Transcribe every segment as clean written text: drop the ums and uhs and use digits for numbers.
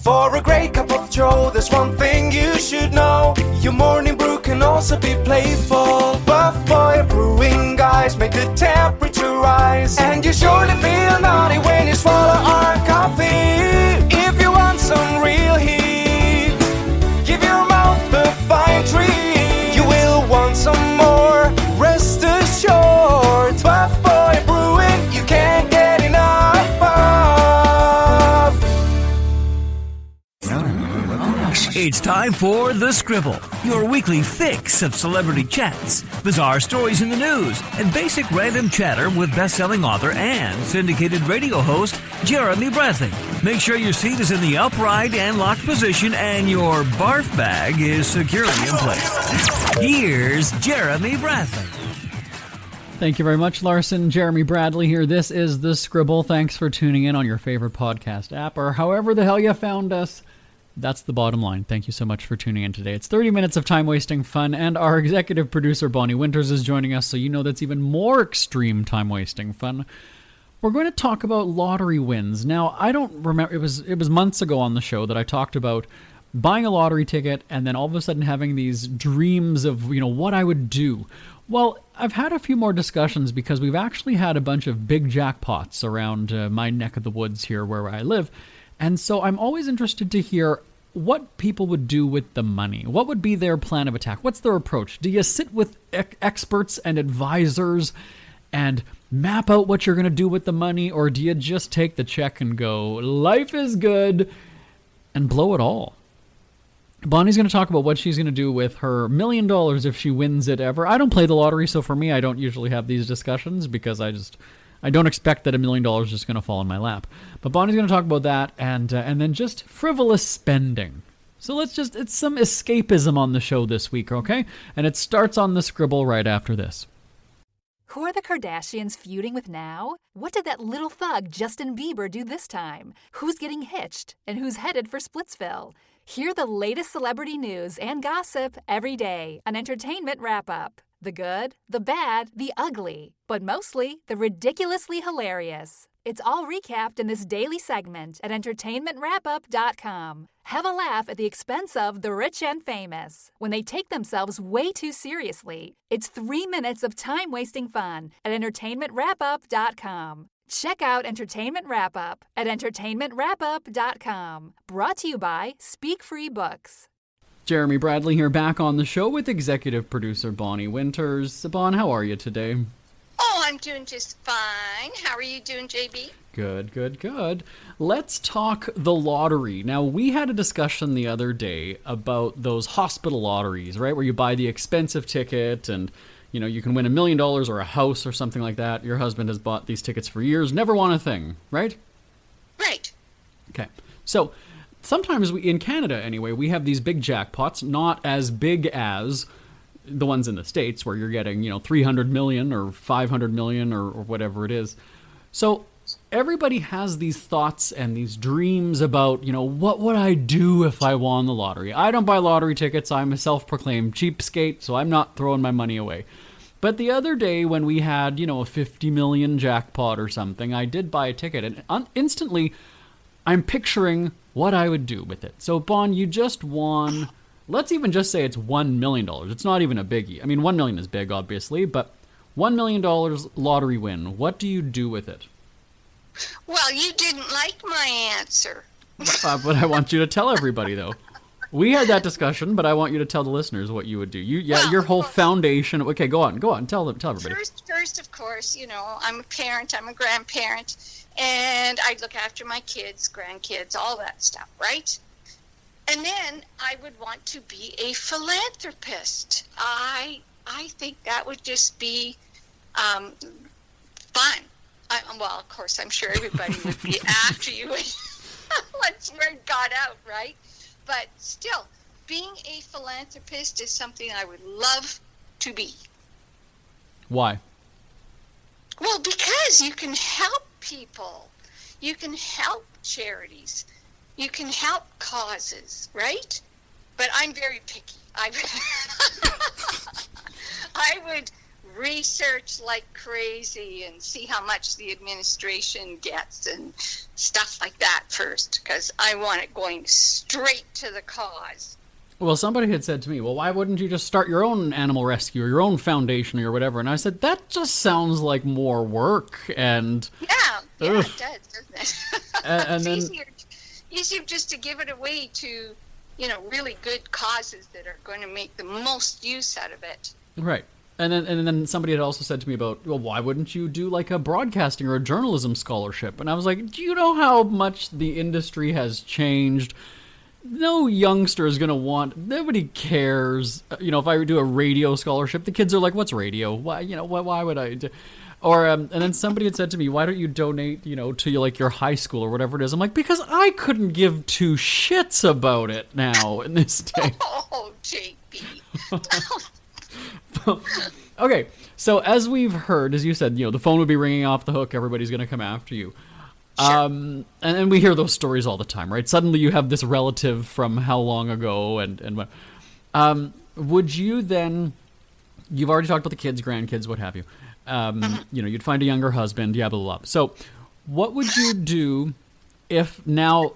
For a great cup of joe, there's one thing you should know. Your morning brew can also be playful. Buff Boy Brewing guys make the temperature rise, and you surely feel naughty when you swallow our coffee. If you want some real heat, give your mouth a fine treat. You will want some more, rest assured. Buff Boy Brewing, you can't get enough of. It's time for The Scribble, your weekly fix of celebrity chats, bizarre stories in the news, and basic random chatter with best-selling author and syndicated radio host Jeremy Bradley. Make sure your seat is in the upright and locked position and your barf bag is securely in place. Here's Jeremy Bradley. Thank you very much, Larson. Jeremy Bradley here. This is The Scribble. Thanks for tuning in on your favorite podcast app or however the hell you found us. That's the bottom line. Thank you so much for tuning in today. It's 30 minutes of time-wasting fun, and our executive producer, Bonnie Winters, is joining us, so you know that's even more extreme time-wasting fun. We're going to talk about lottery wins. Now, I don't remember, it was months ago on the show that I talked about buying a lottery ticket and then all of a sudden having these dreams of, what I would do. Well, I've had a few more discussions because we've actually had a bunch of big jackpots around my neck of the woods here where I live. And so I'm always interested to hear what people would do with the money. What would be their plan of attack? What's their approach? Do you sit with experts and advisors and map out what you're going to do with the money? Or do you just take the check and go, life is good, and blow it all? Bonnie's going to talk about what she's going to do with her $1 million if she wins it ever. I don't play the lottery, so for me, I don't usually have these discussions because I don't expect that $1 million is just going to fall in my lap. But Bonnie's going to talk about that and then just frivolous spending. So it's some escapism on the show this week, okay? And it starts on The Scribble right after this. Who are the Kardashians feuding with now? What did that little thug Justin Bieber do this time? Who's getting hitched? And who's headed for Splitsville? Hear the latest celebrity news and gossip every day on Entertainment Wrap-Up. The good, the bad, the ugly, but mostly the ridiculously hilarious. It's all recapped in this daily segment at entertainmentwrapup.com. Have a laugh at the expense of the rich and famous when they take themselves way too seriously. It's 3 minutes of time-wasting fun at entertainmentwrapup.com. Check out Entertainment Wrap-Up at entertainmentwrapup.com. Brought to you by Speak Free Books. Jeremy Bradley here, back on the show with executive producer Bonnie Winters. Bon, how are you today? Oh, I'm doing just fine. How are you doing, JB? Good. Let's talk the lottery. Now, we had a discussion the other day about those hospital lotteries, right? Where you buy the expensive ticket and, you can win $1 million or a house or something like that. Your husband has bought these tickets for years, never won a thing, right? Right. Okay. So, sometimes in Canada anyway, we have these big jackpots, not as big as the ones in the States where you're getting, 300 million or 500 million or whatever it is. So everybody has these thoughts and these dreams about, what would I do if I won the lottery? I don't buy lottery tickets. I'm a self-proclaimed cheapskate, so I'm not throwing my money away. But the other day when we had, a 50 million jackpot or something, I did buy a ticket and instantly I'm picturing what I would do with it. So, Bon, you just won, let's even just say it's $1 million. It's not even a biggie. I mean, 1 million is big, obviously, but $1 million lottery win. What do you do with it? Well, you didn't like my answer. But I want you to tell everybody, though. We had that discussion, but I want you to tell the listeners what you would do. Your whole foundation. Okay, go on. Tell everybody. First, of course, I'm a parent, I'm a grandparent, and I look after my kids, grandkids, all that stuff, right? And then I would want to be a philanthropist. I think that would just be fun. Well, of course, I'm sure everybody would be after you once you're got out, right? But still, being a philanthropist is something I would love to be. Why? Well, because you can help people. You can help charities. You can help causes, right? But I'm very picky. I would research like crazy and see how much the administration gets and stuff like that first, because I want it going straight to the cause. Well, somebody had said to me, well, why wouldn't you just start your own animal rescue or your own foundation or whatever? And I said, that just sounds like more work. And yeah, it does, doesn't it? And it's then, easier just to give it away to, really good causes that are going to make the most use out of it. right. And then somebody had also said to me about, well, why wouldn't you do like a broadcasting or a journalism scholarship? And I was like, do you know how much the industry has changed? No youngster is going to want, nobody cares. If I do a radio scholarship, the kids are like, what's radio? Why, why would I do? Or, and then somebody had said to me, why don't you donate, to like your high school or whatever it is? I'm like, because I couldn't give two shits about it now in this day. Oh, JP. Okay, so as we've heard, as you said, the phone would be ringing off the hook. Everybody's going to come after you. Sure. And we hear those stories all the time, right? Suddenly you have this relative from how long ago and what. Would you then, you've already talked about the kids, grandkids, what have you. You'd find a younger husband, blah, blah, blah. So what would you do if now,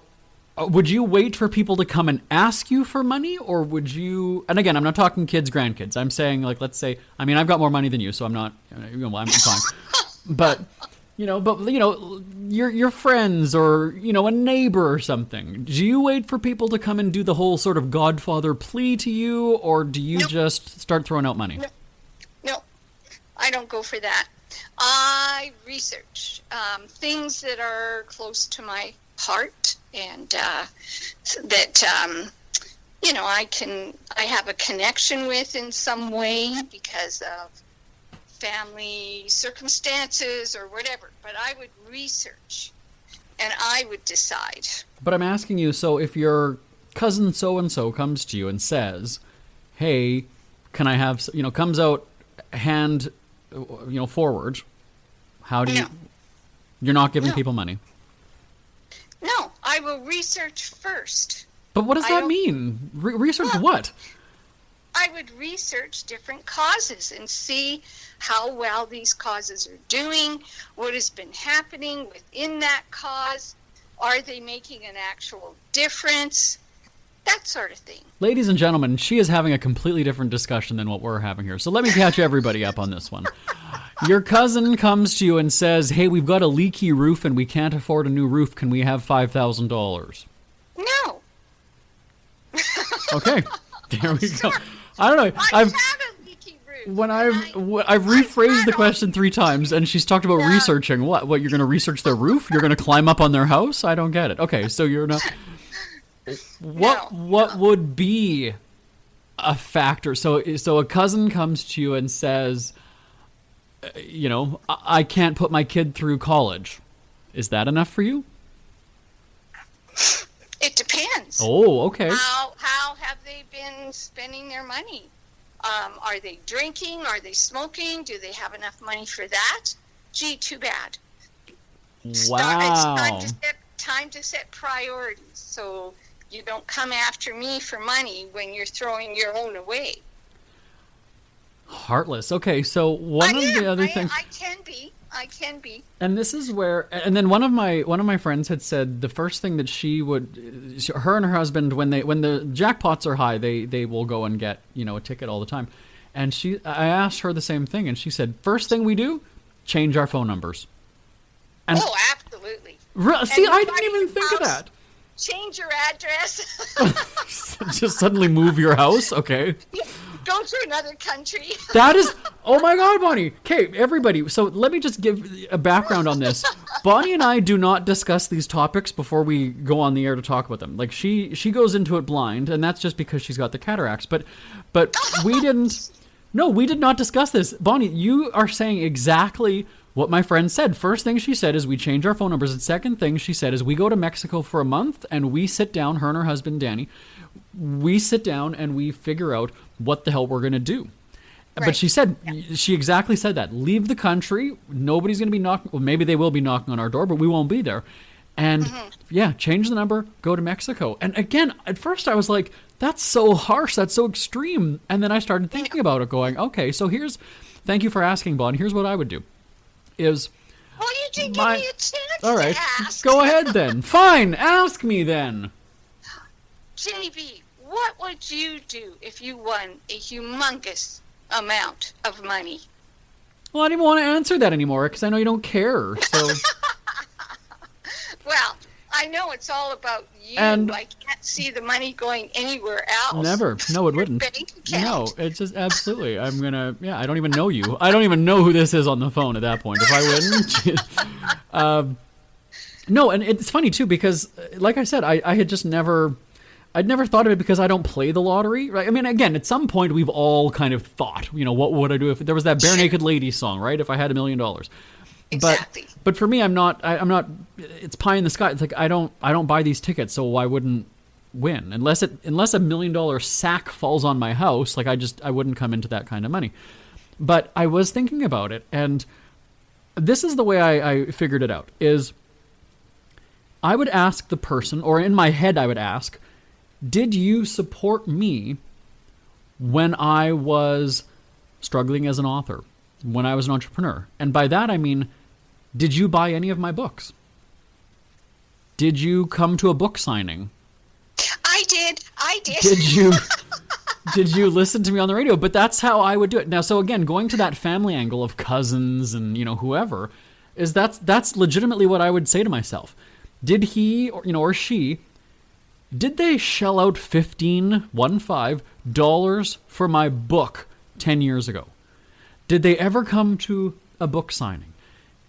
would you wait for people to come and ask you for money, or would you, and again, I'm not talking kids, grandkids. I'm saying, like, let's say, I've got more money than you, so I'm not, I'm fine. But your friends or, a neighbor or something, do you wait for people to come and do the whole sort of Godfather plea to you, or do you just start throwing out money? No, I don't go for that. I research things that are close to my heart and that, I have a connection with in some way because of family circumstances or whatever, but I would research and I would decide. But I'm asking you, so if your cousin so-and-so comes to you and says, hey, can I have, comes out hand, forward, how do you, you're not giving people money? No, I will research first. But what does that mean? Research what? I would research different causes and see how well these causes are doing, what has been happening within that cause, are they making an actual difference, that sort of thing. Ladies and gentlemen, she is having a completely different discussion than what we're having here. So let me catch everybody up on this one. Your cousin comes to you and says, hey, we've got a leaky roof and we can't afford a new roof. Can we have $5,000? No. Okay, there we go. I don't know. I've had a leaky roof. When I've rephrased the question 3 times, and she's talked about researching what? What, you're going to research their roof? You're going to climb up on their house? I don't get it. Okay, so you're not. What would be a factor? So a cousin comes to you and says, I can't put my kid through college. Is that enough for you? It depends. Oh, okay. How have they been spending their money? Are they drinking? Are they smoking? Do they have enough money for that? Gee, too bad. Wow. It's time to set priorities. So you don't come after me for money when you're throwing your own away. Heartless. Okay, so one of the other things I can be. And this is where, and then one of my friends had said the first thing that her and her husband, when the jackpots are high, they will go and get a ticket all the time. And I asked her the same thing, and she said, first thing we do, change our phone numbers. And absolutely. See, I didn't even think of that. Change your address. Just suddenly move your house? Okay. Go to another country. That is, oh my God, Bonnie. Okay, everybody. So let me just give a background on this. Bonnie and I do not discuss these topics before we go on the air to talk about them. Like she goes into it blind, and that's just because she's got the cataracts. But we didn't. No, we did not discuss this. Bonnie, you are saying exactly what my friend said. First thing she said is we change our phone numbers. And second thing she said is we go to Mexico for a month and we sit down, her and her husband, Danny, we sit down and we figure out what the hell we're going to do. Right. But she exactly said that. Leave the country. Nobody's going to be knocking. Well, maybe they will be knocking on our door, but we won't be there. And change the number, go to Mexico. And again, at first I was like, that's so harsh. That's so extreme. And then I started thinking about it going, okay, so here's thank you for asking, Bon. Here's what I would do. Is Well, you didn't give me a chance all right, to ask. go ahead then. Fine, ask me then. JB, what would you do if you won a humongous amount of money? Well, I don't even want to answer that anymore because I know you don't care. So, Well, I know it's all about you. And- I can't see the money going anywhere else. never. No, it wouldn't. Bank No, account. it's just absolutely. I'm gonna. Yeah, I don't even know you. I don't even know who this is on the phone at that point. If I win. No, and it's funny too because, like I said, I had just never. I'd never thought of it because I don't play the lottery, right? I mean, again, at some point we've all kind of thought, what would I do if there was that Bare Naked Lady song, right? If I had $1 million. Exactly. But for me, I'm not. It's pie in the sky. It's like I don't buy these tickets, so why wouldn't win unless $1 million sack falls on my house? Like I wouldn't come into that kind of money. But I was thinking about it, and this is the way I figured it out: is I would ask the person, or in my head, I would ask, did you support me when I was struggling as an author, when I was an entrepreneur? And by that, I mean, did you buy any of my books? Did you come to a book signing? I did. Did you listen to me on the radio? But that's how I would do it. Now, so again, going to that family angle of cousins and, whoever, is that's legitimately what I would say to myself. Did he or she, did they shell out $15 for my book 10 years ago? Did they ever come to a book signing?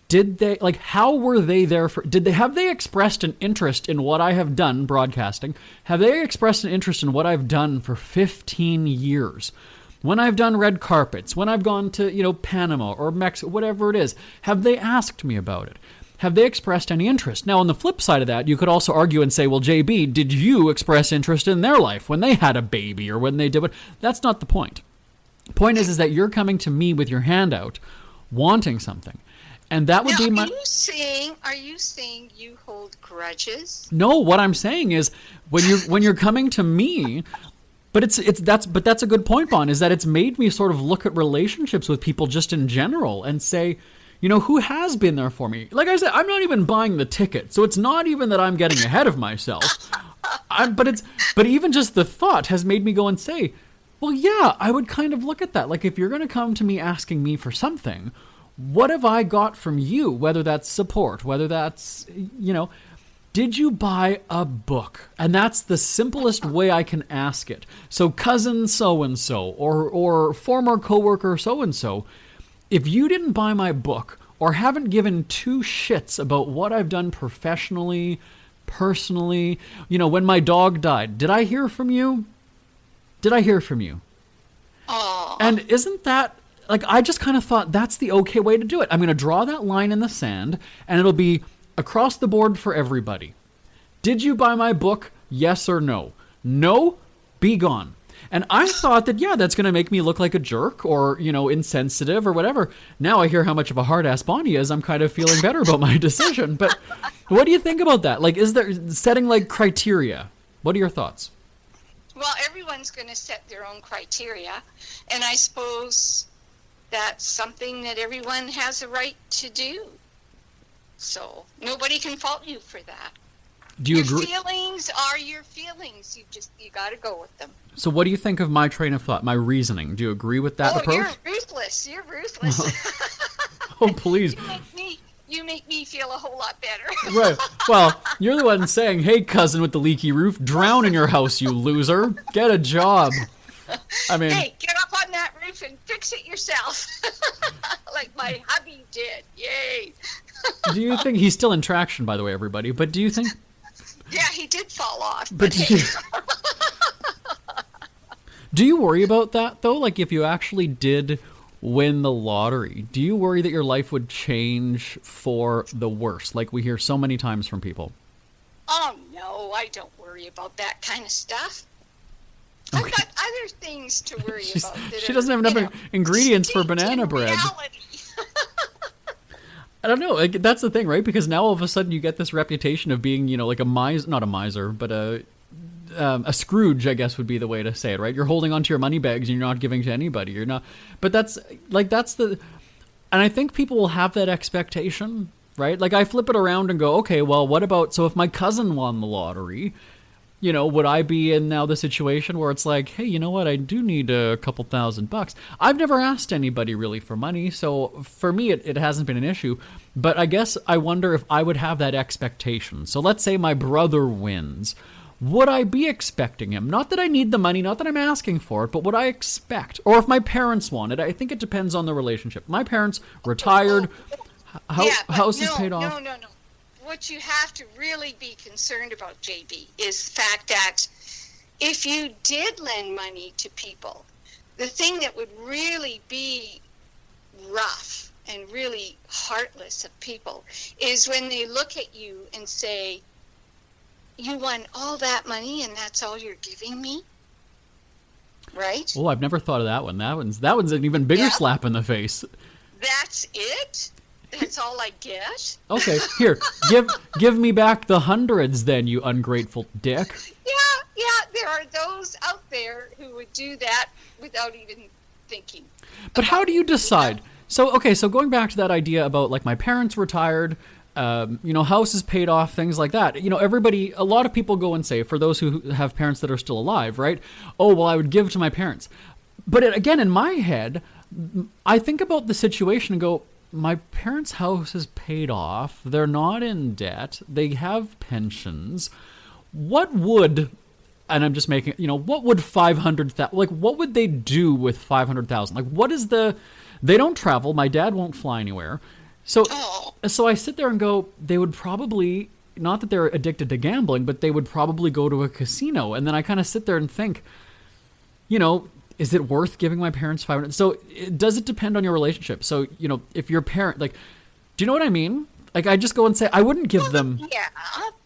Did they, how were they there for, have they expressed an interest in what I have done broadcasting? Have they expressed an interest in what I've done for 15 years? When I've done red carpets, when I've gone to, Panama or Mexico, whatever it is, have they asked me about it? Have they expressed any interest? Now, on the flip side of that, you could also argue and say, well, JB, did you express interest in their life when they had a baby or when they did what? That's not the point. The point is that you're coming to me with your hand out, wanting something. And that would be my... Are you saying you hold grudges? No, what I'm saying is when you're coming to me, but that's a good point, Bon, is that it's made me sort of look at relationships with people just in general and say, who has been there for me? Like I said, I'm not even buying the ticket, so it's not even that I'm getting ahead of myself. But even just the thought has made me go and say, well, yeah, I would kind of look at that. Like if you're going to come to me asking me for something, what have I got from you? Whether that's support, whether that's, did you buy a book? And that's the simplest way I can ask it. So cousin so-and-so or former coworker so-and-so, if you didn't buy my book or haven't given two shits about what I've done professionally, personally, when my dog died, did I hear from you? Did I hear from you? Oh. And isn't that, I just kind of thought that's the okay way to do it. I'm going to draw that line in the sand, and it'll be across the board for everybody. Did you buy my book? Yes or no? No? Be gone. And I thought that, yeah, that's going to make me look like a jerk or, insensitive or whatever. Now I hear how much of a hard-ass Bonnie is. I'm kind of feeling better about my decision. But what do you think about that? Is there setting, criteria? What are your thoughts? Well, everyone's going to set their own criteria. And I suppose that's something that everyone has a right to do. So nobody can fault you for that. Do you your agree? Feelings are your feelings. You got to go with them. So what do you think of my train of thought, my reasoning? Do you agree with that approach? You're ruthless. You're ruthless. Oh, please. You make me feel a whole lot better. Right. Well, you're the one saying, hey, cousin with the leaky roof, drown in your house, you loser. Get a job. I mean... Hey, get up on that roof and fix it yourself. Like my hubby did. Yay. Do you think... He's still in traction, by the way, everybody. But do you think... Yeah, he did fall off. But hey. Do you worry about that, though? If you actually did win the lottery, do you worry that your life would change for the worse, like we hear so many times from people? Oh, no, I don't worry about that kind of stuff. Okay. I've got other things to worry about. She doesn't have enough ingredients for banana bread. Reality. I don't know. That's the thing, right? Because now all of a sudden you get this reputation of being, like a miser, not a miser, but a Scrooge, I guess would be the way to say it, right? You're holding onto your money bags and you're not giving to anybody. You're not, but that's the, and I think people will have that expectation, right? Like I flip it around and go, okay, well, what about, so if my cousin won the lottery, you know, would I be in now the situation where it's like, hey, you know what? I do need a couple $1,000. I've never asked anybody really for money, so for me, it hasn't been an issue. But I guess I wonder if I would have that expectation. So let's say my brother wins. Would I be expecting him? Not that I need the money, not that I'm asking for it, but would I expect? Or if my parents want it, I think it depends on the relationship. My parents retired, house is paid off. No. What you have to really be concerned about, JB, is the fact that if you did lend money to people, the thing that would really be rough and really heartless of people is when they look at you and say, you won all that money and that's all you're giving me? Right? Oh, I've never thought of that one. That one's an even bigger slap in the face. That's it? That's all I get? Okay, here, give me back the hundreds then, you ungrateful dick. Yeah, there are those out there who would do that without even thinking. But how do you decide? So going back to that idea about like my parents retired, house is paid off, things like that. You know, a lot of people go and say, for those who have parents that are still alive, right? Oh, well, I would give to my parents. But again, in my head, I think about the situation and go, my parents' house is paid off. They're not in debt. They have pensions. What would, and I'm just making, what would 500,000, like what would they do with 500,000? Like what is they don't travel. My dad won't fly anywhere. So I sit there and go, they would probably, not that they're addicted to gambling, but they would probably go to a casino. And then I kind of sit there and think, is it worth giving my parents 500? So does it depend on your relationship? So, if your parent, like, do you know what I mean? Like, I just go and say, I wouldn't give them. Yeah,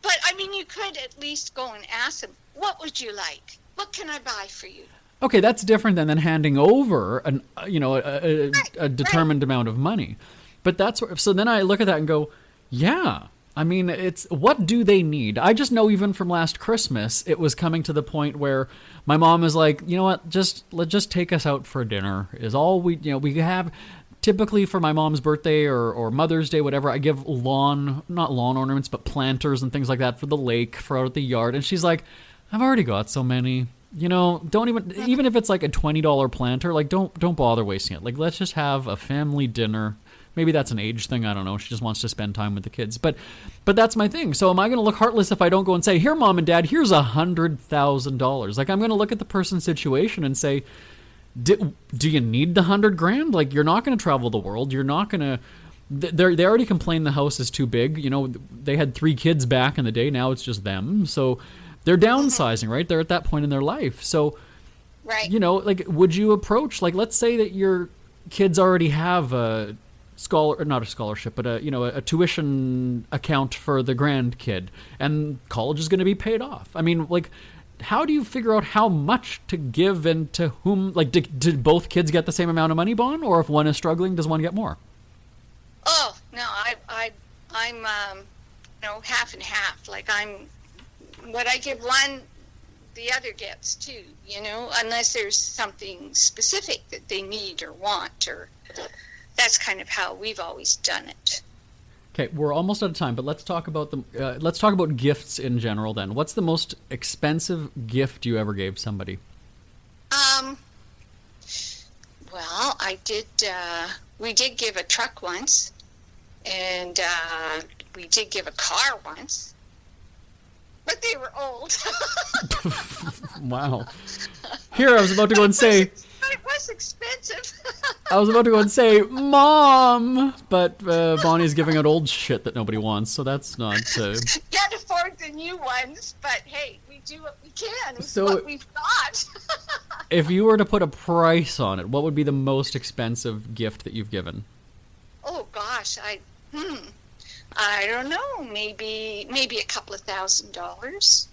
but I mean, you could at least go and ask them, what would you like? What can I buy for you? Okay, that's different than handing over a determined amount of money. But so then I look at that and go, yeah. I mean, it's what do they need? I just know even from last Christmas, it was coming to the point where my mom is like, you know what, just take us out for dinner is all we have. Typically for my mom's birthday or Mother's Day, whatever, I give not lawn ornaments, but planters and things like that for the lake, for out at the yard. And she's like, I've already got so many. Don't even if it's like a $20 planter, like don't bother wasting it. Like let's just have a family dinner. Maybe that's an age thing. I don't know. She just wants to spend time with the kids. But that's my thing. So am I going to look heartless if I don't go and say, here, Mom and Dad, here's $100,000? Like I'm going to look at the person's situation and say, do you need the $100,000? Like you're not going to travel the world. You're not going to. They already complain the house is too big. They had 3 kids back in the day. Now it's just them. So they're downsizing, right? They're at that point in their life. So, right. Like would you approach, like let's say that your kids already have a not a scholarship, but a tuition account for the grandkid, and college is going to be paid off. I mean, like, how do you figure out how much to give and to whom? Like, did both kids get the same amount of money, Bon? Or if one is struggling, does one get more? Oh no, I'm half and half. Like what I give one, the other gets too. Unless there's something specific that they need or want or. That's kind of how we've always done it. Okay, we're almost out of time, but let's talk about let's talk about gifts in general. Then, what's the most expensive gift you ever gave somebody? Well, I did. We did give a truck once, and we did give a car once, but they were old. Wow. Here, I was about to go and say. It was expensive. I was about to go and say, Mom! But Bonnie's giving out old shit that nobody wants, so that's not... Can't afford the new ones, but hey, we do what we can. It's so, what we've got. If you were to put a price on it, what would be the most expensive gift that you've given? Oh, gosh, I don't know. Maybe a couple of $1,000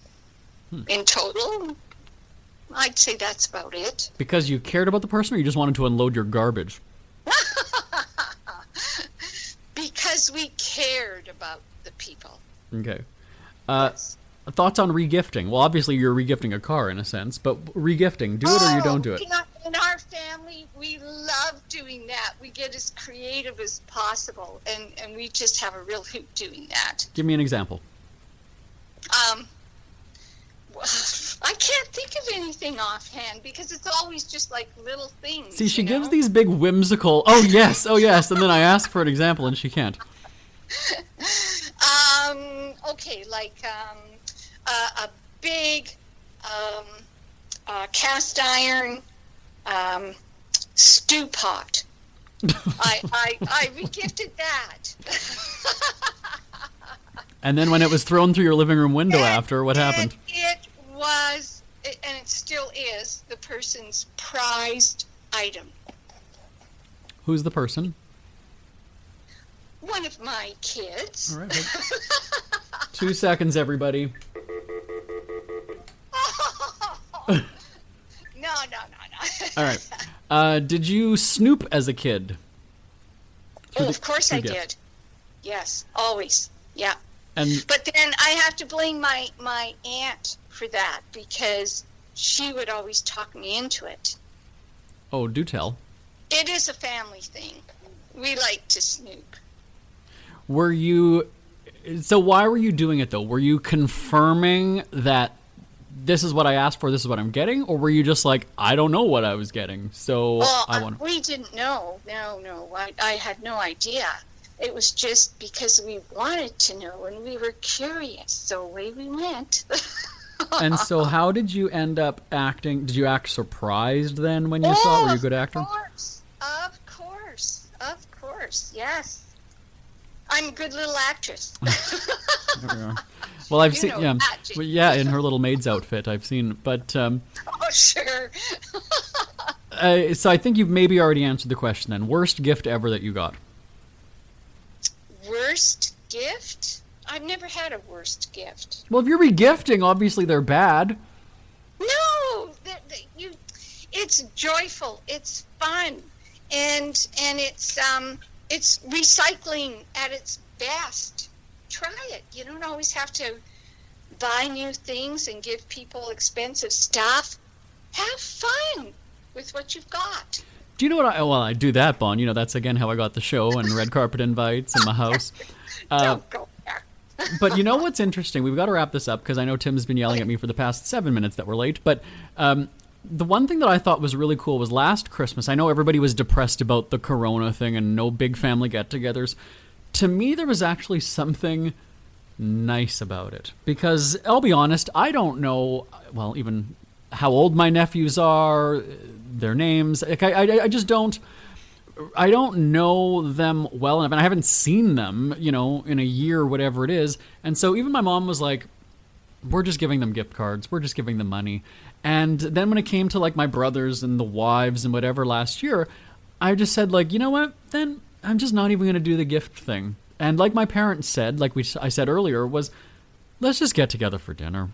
in total. I'd say that's about it. Because you cared about the person, or you just wanted to unload your garbage? Because we cared about the people. Okay. Yes. Thoughts on regifting? Well, obviously you're regifting a car in a sense, but regifting, do it or you don't do it? In our family, we love doing that. We get as creative as possible, and we just have a real hoot doing that. Give me an example. I can't think of anything offhand because it's always just like little things. See, she gives these big whimsical, oh yes, and then I ask for an example and she can't. Okay, like a big cast iron stew pot. I regifted that. And then when it was thrown through your living room window after, what happened? It was, and it still is, the person's prized item. Who's the person? One of my kids. All right. 2 seconds, everybody. No. All right. Did you snoop as a kid? Of course I did. Yes, always. Yeah. But then I have to blame my aunt for that because she would always talk me into it. Oh, do tell. It is a family thing. We like to snoop. So why were you doing it though? Were you confirming that this is what I asked for, this is what I'm getting? Or were you just like, I don't know what I was getting, so I want to... We didn't know. No. I had no idea. It was just because we wanted to know and we were curious, so away we went. And so how did you end up acting? Did you act surprised then when you saw it? Were you a good actor? Of course, yes. I'm a good little actress. Well, I've seen, in her little maid's outfit, I've seen, but... oh, sure. So I think you've maybe already answered the question then. Worst gift ever that you got? Worst gift? I've never had a worst gift. Well, if you're regifting, obviously they're bad. No, it's joyful, it's fun, and it's recycling at its best. Try it. You don't always have to buy new things and give people expensive stuff. Have fun with what you've got. Do you know what I do that, Bon. You know, that's again how I got the show and red carpet invites in my house. Don't go there. But you know what's interesting? We've got to wrap this up because I know Tim's been yelling at me for the past 7 minutes that we're late. But the one thing that I thought was really cool was last Christmas. I know everybody was depressed about the Corona thing and no big family get-togethers. To me, there was actually something nice about it. Because, I'll be honest, I don't know, well, even how old my nephews are, their names. Like, I just don't... I don't know them well enough, and I haven't seen them, you know, in a year or whatever it is. And so even my mom was like, we're just giving them gift cards. We're just giving them money. And then when it came to, like, my brothers and the wives and whatever last year, I just said, like, you know what? Then I'm just not even going to do the gift thing. And like my parents said, like I said earlier, was let's just get together for dinner.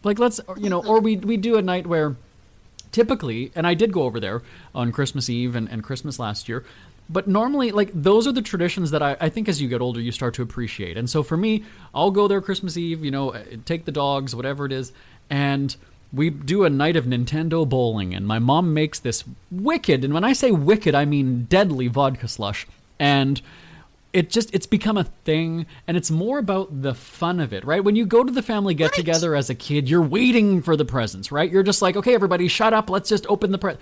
Like, let's, you know, or we do a night where typically, and I did go over there on Christmas Eve and Christmas last year, but normally, like, those are the traditions that I think as you get older, you start to appreciate. And so for me, I'll go there Christmas Eve, you know, take the dogs, whatever it is, and we do a night of Nintendo bowling, and my mom makes this wicked, and when I say wicked, I mean deadly vodka slush, and it's become a thing, and it's more about the fun of it, right? When you go to the family get-together as a kid, you're waiting for the presents, right? You're just like, okay, everybody, shut up, let's just open the present.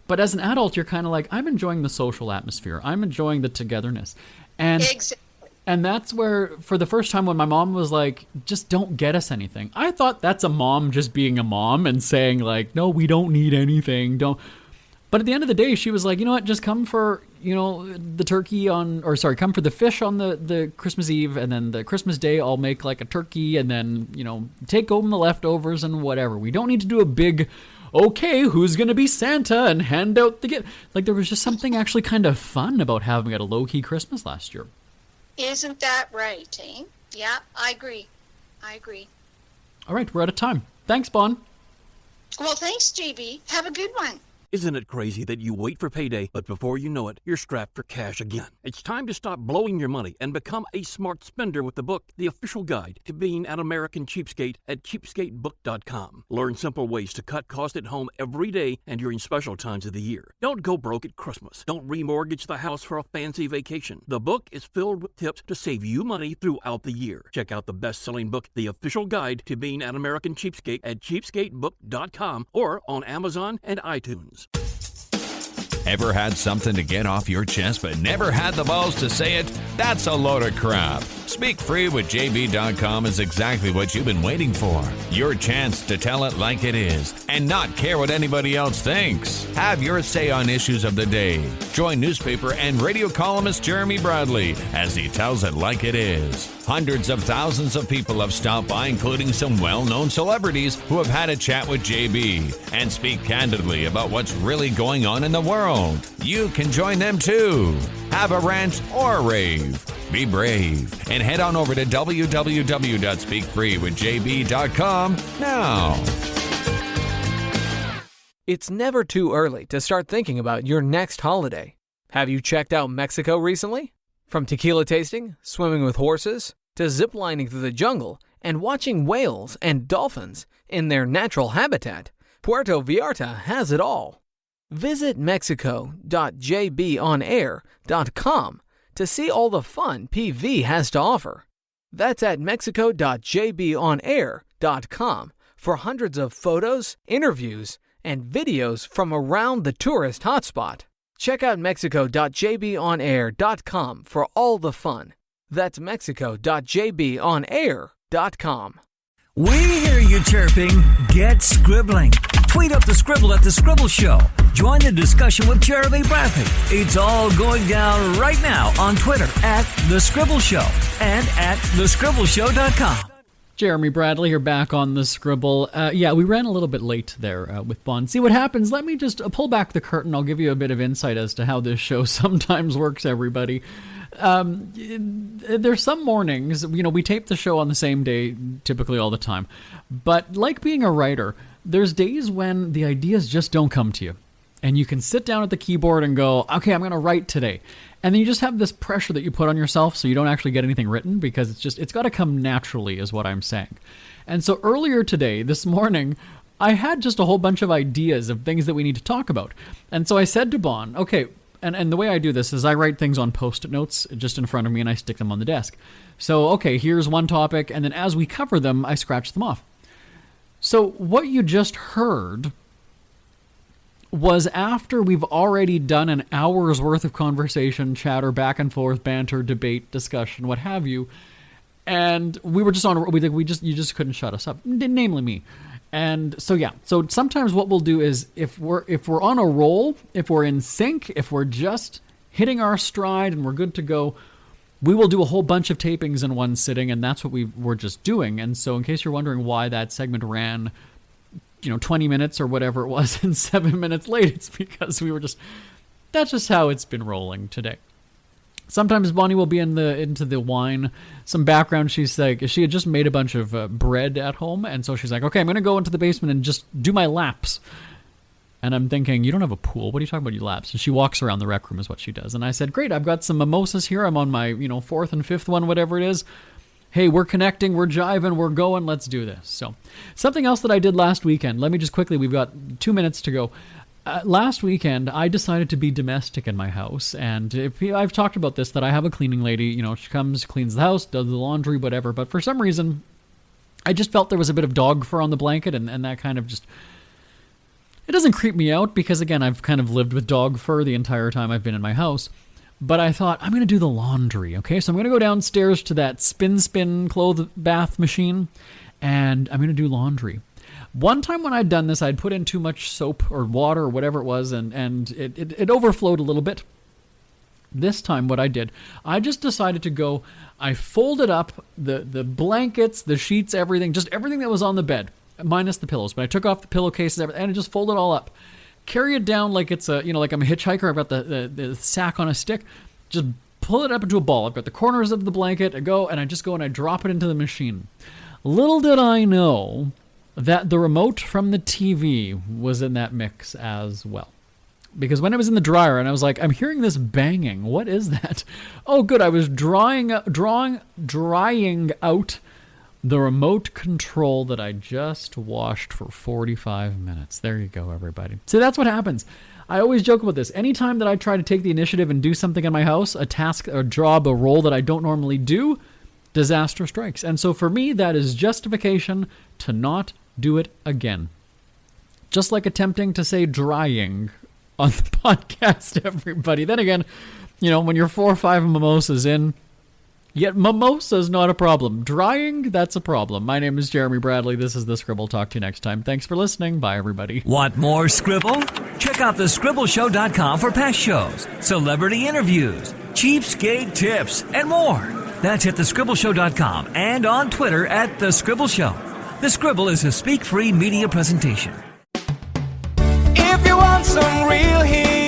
But as an adult, you're kind of like, I'm enjoying the social atmosphere. I'm enjoying the togetherness. And exactly. And that's where, for the first time when my mom was like, just don't get us anything, I thought that's a mom just being a mom and saying, like, no, we don't need anything, don't. But at the end of the day, she was like, you know what, just come for, you know, the turkey come for the fish on the Christmas Eve, and then the Christmas Day I'll make like a turkey, and then, you know, take home the leftovers and whatever. We don't need to do a big, okay, who's going to be Santa and hand out the gift. Like, there was just something actually kind of fun about having it a low-key Christmas last year. Isn't that right, eh? Yeah, I agree. All right, we're out of time. Thanks, Bon. Well, thanks, JB. Have a good one. Isn't it crazy that you wait for payday, but before you know it, you're strapped for cash again? It's time to stop blowing your money and become a smart spender with the book, The Official Guide to Being an American Cheapskate at cheapskatebook.com. Learn simple ways to cut costs at home every day and during special times of the year. Don't go broke at Christmas. Don't remortgage the house for a fancy vacation. The book is filled with tips to save you money throughout the year. Check out the best-selling book, The Official Guide to Being an American Cheapskate at cheapskatebook.com or on Amazon and iTunes. Ever had something to get off your chest but never had the balls to say it? That's a load of crap. Speak Free with JB.com is exactly what you've been waiting for. Your chance to tell it like it is and not care what anybody else thinks. Have your say on issues of the day. Join newspaper and radio columnist Jeremy Bradley as he tells it like it is. Hundreds of thousands of people have stopped by, including some well-known celebrities who have had a chat with JB and speak candidly about what's really going on in the world. You can join them too. Have a rant or a rave. Be brave and head on over to www.speakfreewithjb.com now. It's never too early to start thinking about your next holiday. Have you checked out Mexico recently? From tequila tasting, swimming with horses, to ziplining through the jungle and watching whales and dolphins in their natural habitat, Puerto Vallarta has it all. Visit mexico.jbonair.com to see all the fun PV has to offer. That's at mexico.jbonair.com for hundreds of photos, interviews, and videos from around the tourist hotspot. Check out mexico.jbonair.com for all the fun. That's mexico.jbonair.com. We hear you chirping. Get scribbling. Tweet up the Scribble at The Scribble Show. Join the discussion with Jeremy Bradley. It's all going down right now on Twitter at The Scribble Show and at thescribbleshow.com. Jeremy Bradley here, back on the Scribble. We ran a little bit late there with Bond. See what happens. Let me just pull back the curtain. I'll give you a bit of insight as to how this show sometimes works, everybody. There's some mornings, we tape the show on the same day, typically all the time. But like being a writer, there's days when the ideas just don't come to you. And you can sit down at the keyboard and go, okay, I'm going to write today. And then you just have this pressure that you put on yourself so you don't actually get anything written because it's got to come naturally is what I'm saying. And so earlier today, this morning, I had just a whole bunch of ideas of things that we need to talk about. And so I said to Bon, okay, and the way I do this is I write things on Post-it notes just in front of me and I stick them on the desk. So, okay, here's one topic, and then as we cover them, I scratch them off. So what you just heard was after we've already done an hour's worth of conversation, chatter, back and forth, banter, debate, discussion, what have you, and we were just on. You just couldn't shut us up, namely me. And so so sometimes what we'll do is if we're on a roll, if we're in sync, if we're just hitting our stride and we're good to go, we will do a whole bunch of tapings in one sitting, and that's what we were just doing. And so in case you're wondering why that segment ran 20 minutes or whatever it was and 7 minutes late, it's because that's just how it's been rolling today. Sometimes Bonnie will be into the wine. Some background, she's like, she had just made a bunch of bread at home, and so she's like, okay, I'm going to go into the basement and just do my laps. And I'm thinking, you don't have a pool. What are you talking about, you laps? And she walks around the rec room is what she does. And I said, great, I've got some mimosas here. I'm on my, fourth and fifth one, whatever it is. Hey, we're connecting, we're jiving, we're going, let's do this. So something else that I did last weekend, let me just quickly, we've got 2 minutes to go. Last weekend, I decided to be domestic in my house. And I've talked about this, that I have a cleaning lady, she comes, cleans the house, does the laundry, whatever. But for some reason, I just felt there was a bit of dog fur on the blanket, and that kind of just... It doesn't creep me out because, again, I've kind of lived with dog fur the entire time I've been in my house. But I thought, I'm going to do the laundry, okay? So I'm going to go downstairs to that spin clothes bath machine, and I'm going to do laundry. One time when I'd done this, I'd put in too much soap or water or whatever it was, and it overflowed a little bit. This time what I did, I just decided to go, I folded up the blankets, the sheets, everything, just everything that was on the bed, minus the pillows. But I took off the pillowcases and I just folded it all up. Carry it down like it's like I'm a hitchhiker. I've got the sack on a stick. Just pull it up into a ball. I've got the corners of the blanket. I just go and I drop it into the machine. Little did I know that the remote from the TV was in that mix as well. because when I was in the dryer and I was like, I'm hearing this banging. What is that? Oh, good. I was drying out the remote control that I just washed for 45 minutes. There you go, everybody. So that's what happens. I always joke about this. Anytime that I try to take the initiative and do something in my house, a task, a job, a role that I don't normally do, disaster strikes. And so for me, that is justification to not do it again. Just like attempting to say drying on the podcast, everybody. Then again, when you're 4 or 5 mimosas in, yet mimosa's not a problem. Drying, that's a problem. My name is Jeremy Bradley. This is The Scribble. Talk to you next time. Thanks for listening. Bye, everybody. Want more Scribble? Check out thescribbleshow.com for past shows, celebrity interviews, cheapskate tips, and more. That's at thescribbleshow.com and on Twitter at The Scribble Show. The Scribble is a speak-free media presentation. If you want some real heat,